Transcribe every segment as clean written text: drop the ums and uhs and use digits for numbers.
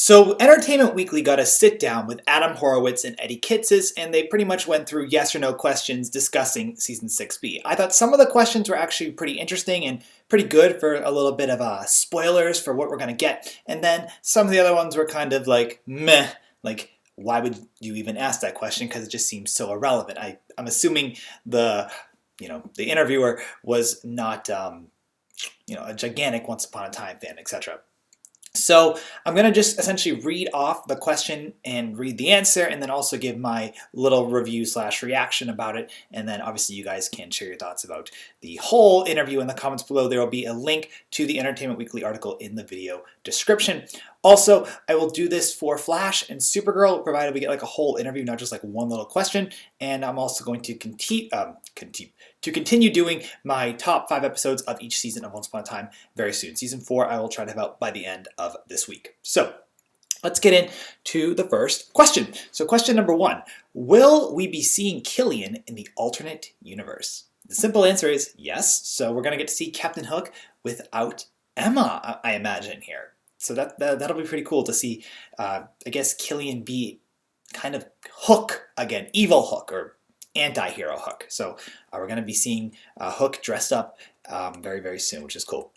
So Entertainment Weekly got a sit down with Adam Horowitz and Eddie Kitsis, and they pretty much went through yes or no questions discussing Season 6B. I thought some of the questions were actually pretty interesting and pretty good for a little bit of spoilers for what we're going to get. And then some of the other ones were kind of like, meh, like, why would you even ask that question? Because it just seems so irrelevant. I'm assuming the interviewer was not, a gigantic Once Upon a Time fan, etc. So I'm going to just essentially read off the question and read the answer, and then also give my little review / reaction about it. And then obviously you guys can share your thoughts about the whole interview in the comments below. There will be a link to the Entertainment Weekly article in the video description. Also, I will do this for Flash and Supergirl, provided we get like a whole interview, not just like one little question. And I'm also going to continue doing my top 5 episodes of each season of Once Upon a Time very soon. Season 4 I will try to have out by the end of this week. So let's get into the first question. So question number 1, will we be seeing Killian in the alternate universe? The simple answer is yes. So we're going to get to see Captain Hook without Emma, I imagine here. So that'll be pretty cool to see, I guess, Killian be kind of Hook again, evil Hook or anti-hero Hook. So we're going to be seeing Hook dressed up very, very soon, which is cool.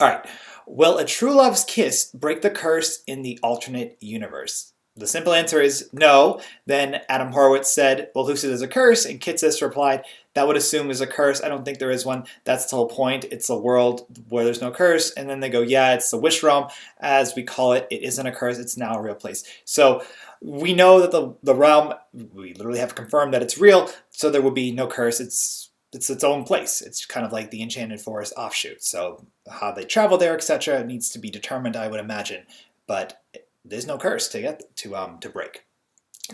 All right. Will a true love's kiss break the curse in the alternate universe? The simple answer is no. Then Adam Horowitz said, well, who says there's a curse? And Kitsis replied, that would assume there's a curse. I don't think there is one. That's the whole point. It's a world where there's no curse. And then they go, yeah, it's the wish realm, as we call it. It isn't a curse. It's now a real place. So we know that the realm, we literally have confirmed that it's real. So there would be no curse. It's its own place. It's kind of like the Enchanted Forest offshoot. So how they travel there, etc., needs to be determined, I would imagine. But there's no curse to get to break.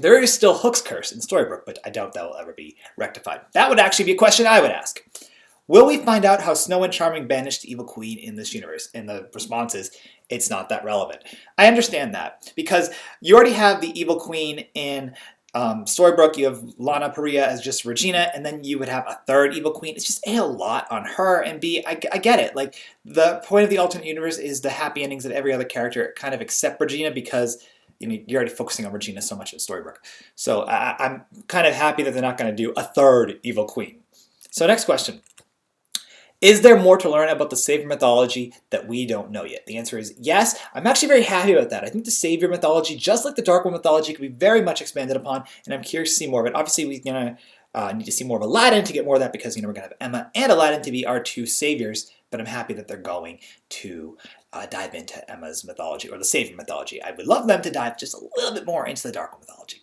There is still Hook's curse in Storybrooke, but I doubt that will ever be rectified. That would actually be a question I would ask. Will we find out how Snow and Charming banished the Evil Queen in this universe? And the response is, it's not that relevant. I understand that, because you already have the Evil Queen in Storybrooke. You have Lana Parrilla as just Regina, and then you would have a third Evil Queen. It's just A, a lot on her, and B, I get it. Like, the point of the alternate universe is the happy endings of every other character, kind of except Regina, because you're already focusing on Regina so much in Storybrooke. So I'm kind of happy that they're not going to do a third Evil Queen. So next question. Is there more to learn about the Savior mythology that we don't know yet? The answer is yes. I'm actually very happy about that. I think the Savior mythology, just like the Darkwood mythology, could be very much expanded upon, and I'm curious to see more of it. Obviously, we're going to need to see more of Aladdin to get more of that, because we're going to have Emma and Aladdin to be our 2 saviors, but I'm happy that they're going to dive into Emma's mythology, or the Savior mythology. I would love them to dive just a little bit more into the Darkwood mythology.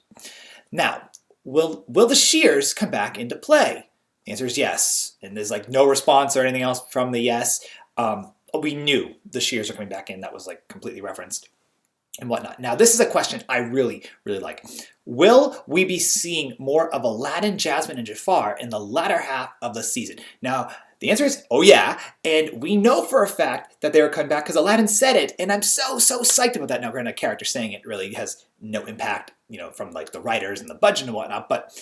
Now, will the Shears come back into play? The answer is yes, and there's like no response or anything else from the yes. We knew the Shears are coming back in. That was like completely referenced and whatnot. Now, this is a question I really, really like. Will we be seeing more of Aladdin, Jasmine, and Jafar in the latter half of the season? Now, the answer is, oh yeah, and we know for a fact that they are coming back because Aladdin said it, and I'm so psyched about that. Now, granted, a character saying it really has no impact, from like the writers and the budget and whatnot, but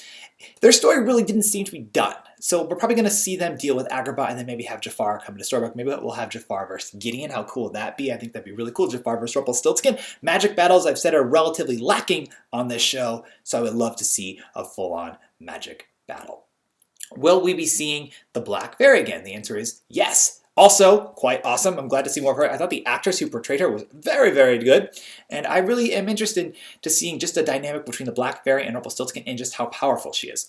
their story really didn't seem to be done. So we're probably going to see them deal with Agrabah and then maybe have Jafar come to Storybrooke. Maybe we'll have Jafar versus Gideon. How cool would that be? I think that'd be really cool. Jafar versus Rumpelstiltskin. Magic battles, I've said, are relatively lacking on this show, so I would love to see a full-on magic battle. Will we be seeing the Black Fairy again? The answer is yes. Also, quite awesome. I'm glad to see more of her. I thought the actress who portrayed her was very, very good. And I really am interested to seeing just a dynamic between the Black Fairy and Rumpelstiltskin and just how powerful she is.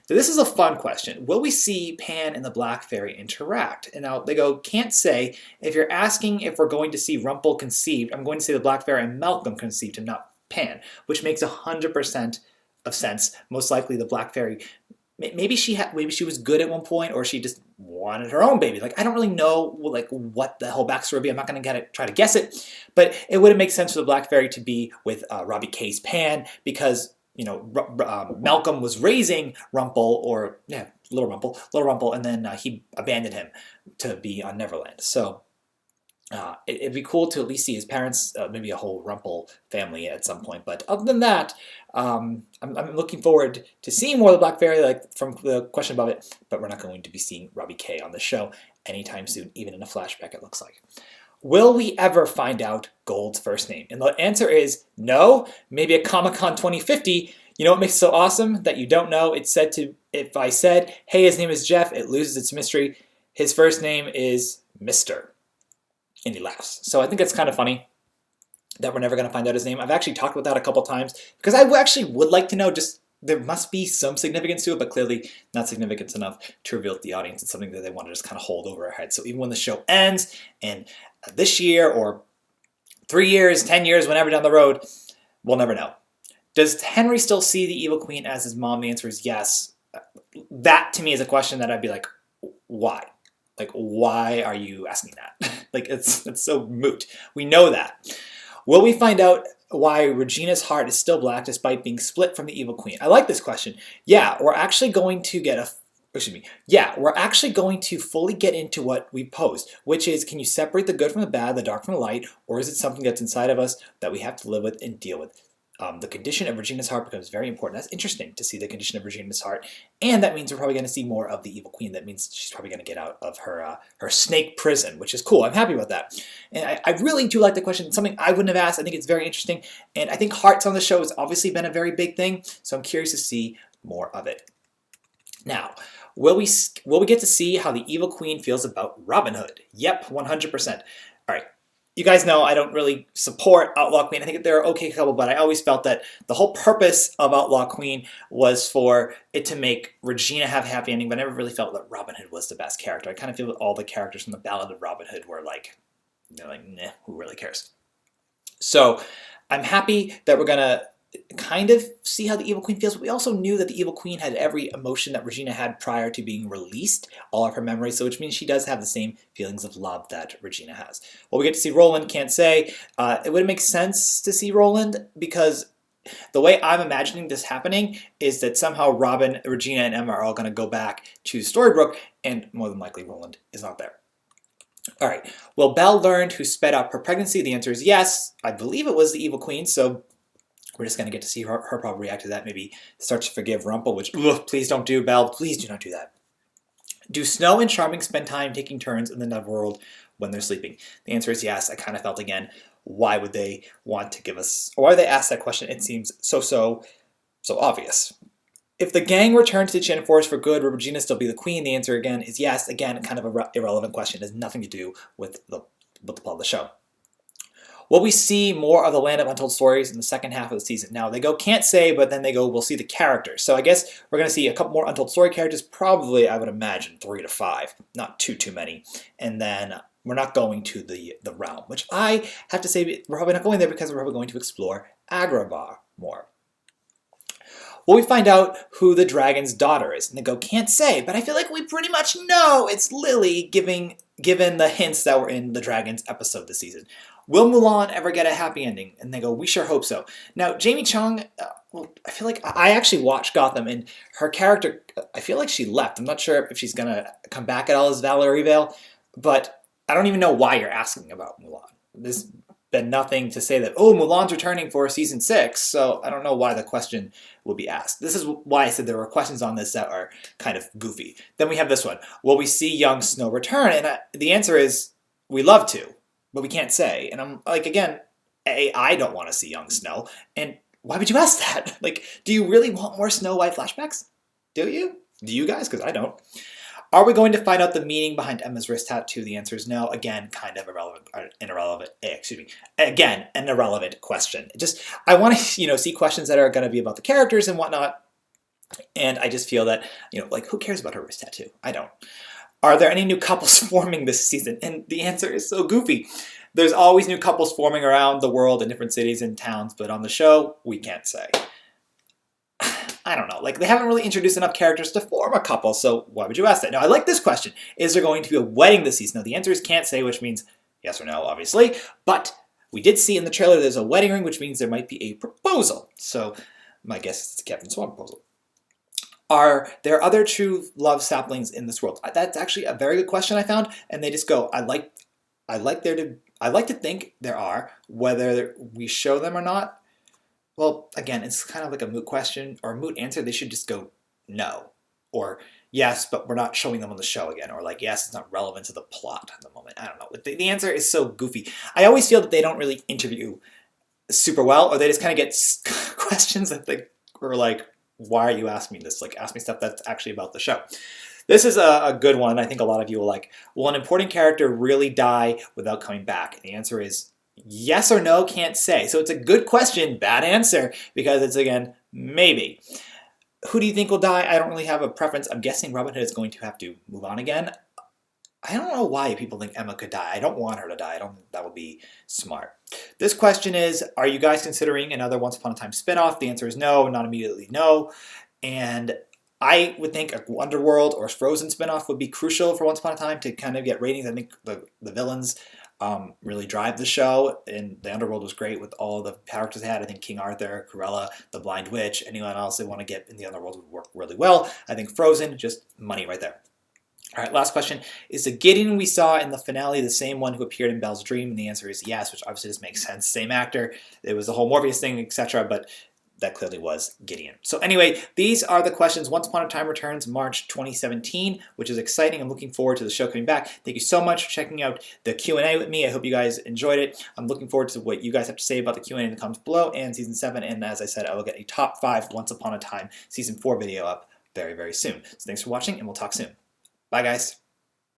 So this is a fun question. Will we see Pan and the Black Fairy interact? And now they go, can't say. If you're asking if we're going to see Rumpel conceived, I'm going to say the Black Fairy and Malcolm conceived him, not Pan, which makes 100% of sense. Most likely the Black Fairy, maybe she was good at one point, or she just wanted her own baby. Like, I don't really know like what the whole backstory would be. I'm not going to try to guess it, but it would make sense for the Black Fairy to be with Robbie Kay's Pan, because Malcolm was raising Rumpel, or little Rumpel, and then he abandoned him to be on Neverland. So it'd be cool to at least see his parents, maybe a whole Rumpel family at some point. But other than that, I'm looking forward to seeing more of the Black Fairy, like from the question above it, but we're not going to be seeing Robbie Kay on the show anytime soon, even in a flashback, it looks like. Will we ever find out Gold's first name? And the answer is no. Maybe at Comic-Con 2050. You know what makes it so awesome that you don't know? It's said to, if I said, hey, his name is Jeff, it loses its mystery. His first name is Mr. And he laughs. So I think it's kind of funny that we're never going to find out his name. I've actually talked about that a couple times because I actually would like to know. Just there must be some significance to it, but clearly not significance enough to reveal to the audience. It's something that they want to just kind of hold over our heads. So even when the show ends, and this year or 3 years, 10 years, whenever down the road, we'll never know. Does Henry still see the evil queen as his mom? The answer is yes. That to me is a question that I'd be like, why? Like, why are you asking that? Like, it's so moot. We know that. Will we find out why Regina's heart is still black despite being split from the evil queen? I like this question. Yeah, we're actually going to we're actually going to fully get into what we posed, which is, can you separate the good from the bad, the dark from the light, or is it something that's inside of us that we have to live with and deal with? The condition of Regina's heart becomes very important. That's interesting to see the condition of Regina's heart, and that means we're probably going to see more of the evil queen. That means she's probably going to get out of her snake prison, which is cool. I'm happy about that, and I really do like the question. It's something I wouldn't have asked. I think it's very interesting, and I think hearts on the show has obviously been a very big thing. So I'm curious to see more of it. Now, will we get to see how the evil queen feels about Robin Hood? Yep, 100%. All right. You guys know I don't really support Outlaw Queen. I think they're an okay couple, but I always felt that the whole purpose of Outlaw Queen was for it to make Regina have a happy ending, but I never really felt that Robin Hood was the best character. I kind of feel that all the characters from the Ballad of Robin Hood were like, nah, who really cares? So I'm happy that we're going to kind of see how the evil queen feels, but we also knew that the evil queen had every emotion that Regina had prior to being released, all of her memories, so which means she does have the same feelings of love that Regina has. Well, we get to see Roland, can't say. It would make sense to see Roland because the way I'm imagining this happening is that somehow Robin, Regina, and Emma are all going to go back to Storybrooke, and more than likely Roland is not there. All right, well, Belle learned who sped up her pregnancy. The answer is yes. I believe it was the evil queen, so we're just going to get to see her probably react to that, maybe start to forgive Rumple, which, please don't do, Belle. Please do not do that. Do Snow and Charming spend time taking turns in the Netherworld when they're sleeping? The answer is yes. I kind of felt, again, why would they want to give us, or why would they ask that question? It seems so obvious. If the gang returns to the Enchanted Forest for good, will Regina still be the queen? The answer, again, is yes. Again, kind of an irrelevant question. It has nothing to do with the plot of the show. Will we see more of the Land of Untold Stories in the second half of the season? Now, they go, can't say, but then they go, we'll see the characters. So I guess we're going to see a couple more Untold Story characters, probably, I would imagine, 3 to 5. Not too many. And then we're not going to the realm, which I have to say, we're probably not going there because we're probably going to explore Agrabah more. Will we find out who the dragon's daughter is? And they go, can't say, but I feel like we pretty much know it's Lily, given the hints that were in the Dragons episode this season. Will Mulan ever get a happy ending? And they go, we sure hope so. Now, Jamie Chung, I feel like I actually watched Gotham, and her character, I feel like she left. I'm not sure if she's going to come back at all as Valerie Vale, but I don't even know why you're asking about Mulan. There's been nothing to say that, oh, Mulan's returning for season 6, so I don't know why the question will be asked. This is why I said there were questions on this that are kind of goofy. Then we have this one. Will we see young Snow return? And the answer is, we love to, but we can't say. And I'm like, again, I don't want to see young Snow. And why would you ask that? Like, do you really want more Snow White flashbacks? Do you? Do you guys? Because I don't. Are we going to find out the meaning behind Emma's wrist tattoo? The answer is no. Again, kind of Again, an irrelevant question. I want to, see questions that are going to be about the characters and whatnot. And I just feel that, like, who cares about her wrist tattoo? I don't. Are there any new couples forming this season? And the answer is so goofy. There's always new couples forming around the world in different cities and towns, but on the show, we can't say. I don't know. Like, they haven't really introduced enough characters to form a couple, so why would you ask that? Now, I like this question. Is there going to be a wedding this season? Now, the answer is can't say, which means yes or no, obviously. But we did see in the trailer there's a wedding ring, which means there might be a proposal. So my guess is it's a Captain Swan proposal. Are there other true love saplings in this world? That's actually a very good question I found, and they just go, I like to think there are. Whether we show them or not, well, again, it's kind of like a moot question or a moot answer. They should just go no. Or, yes, but we're not showing them on the show again, or like, yes, it's not relevant to the plot at the moment. I don't know. The answer is so goofy. I always feel that they don't really interview super well, or they just kind of get questions that they were like, why are you asking me this? Like, ask me stuff that's actually about the show. This is a good one. I think a lot of you will like. Will an important character really die without coming back? And the answer is yes or no, can't say. So it's a good question, bad answer, because it's, again, maybe. Who do you think will die? I don't really have a preference. I'm guessing Robin Hood is going to have to move on again. I don't know why people think Emma could die. I don't want her to die. I don't think that would be smart. This question is, are you guys considering another Once Upon a Time spinoff? The answer is no, not immediately no. And I would think a Underworld or Frozen spinoff would be crucial for Once Upon a Time to kind of get ratings. I think the villains really drive the show, and the Underworld was great with all the characters they had. I think King Arthur, Cruella, the Blind Witch, anyone else they want to get in the Underworld would work really well. I think Frozen, just money right there. All right, last question. Is the Gideon we saw in the finale the same one who appeared in Belle's dream? And the answer is yes, which obviously just makes sense. Same actor. It was the whole Morpheus thing, etc., but that clearly was Gideon. So anyway, these are the questions. Once Upon a Time returns March 2017, which is exciting. I'm looking forward to the show coming back. Thank you so much for checking out the Q&A with me. I hope you guys enjoyed it. I'm looking forward to what you guys have to say about the Q&A in the comments below and Season 7. And as I said, I will get a top 5 Once Upon a Time Season 4 video up very, very soon. So thanks for watching, and we'll talk soon. Bye, guys.